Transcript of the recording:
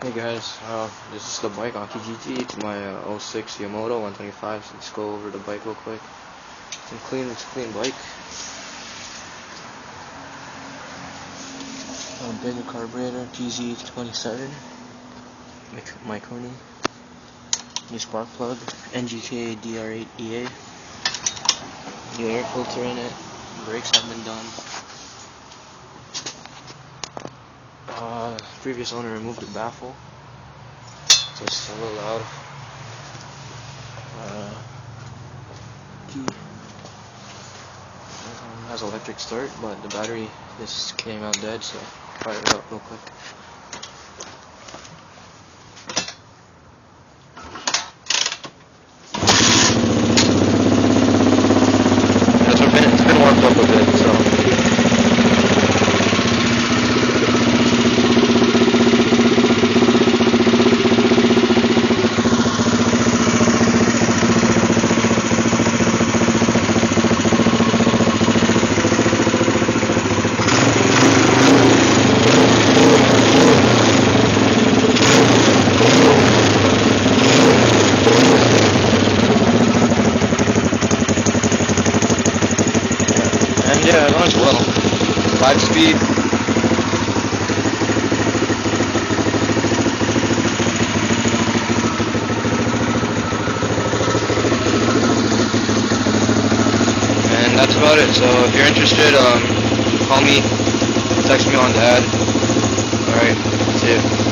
Hey guys, this is the bike on Kijiji. It's my '06 Yamato 125. So let's go over the bike real quick. It's a clean bike. Bigger carburetor, GZ27. Mikoni. New spark plug. NGK DR8EA. New air filter in it. Brakes have been done. Previous owner removed the baffle, so it's a little loud. Key has electric start, but the battery just came out dead, so fire it up real quick. It's been warmed up a bit, so. And yeah, it runs well. 5-speed. And that's about it. So if you're interested, call me, text me on the ad. Alright, see ya.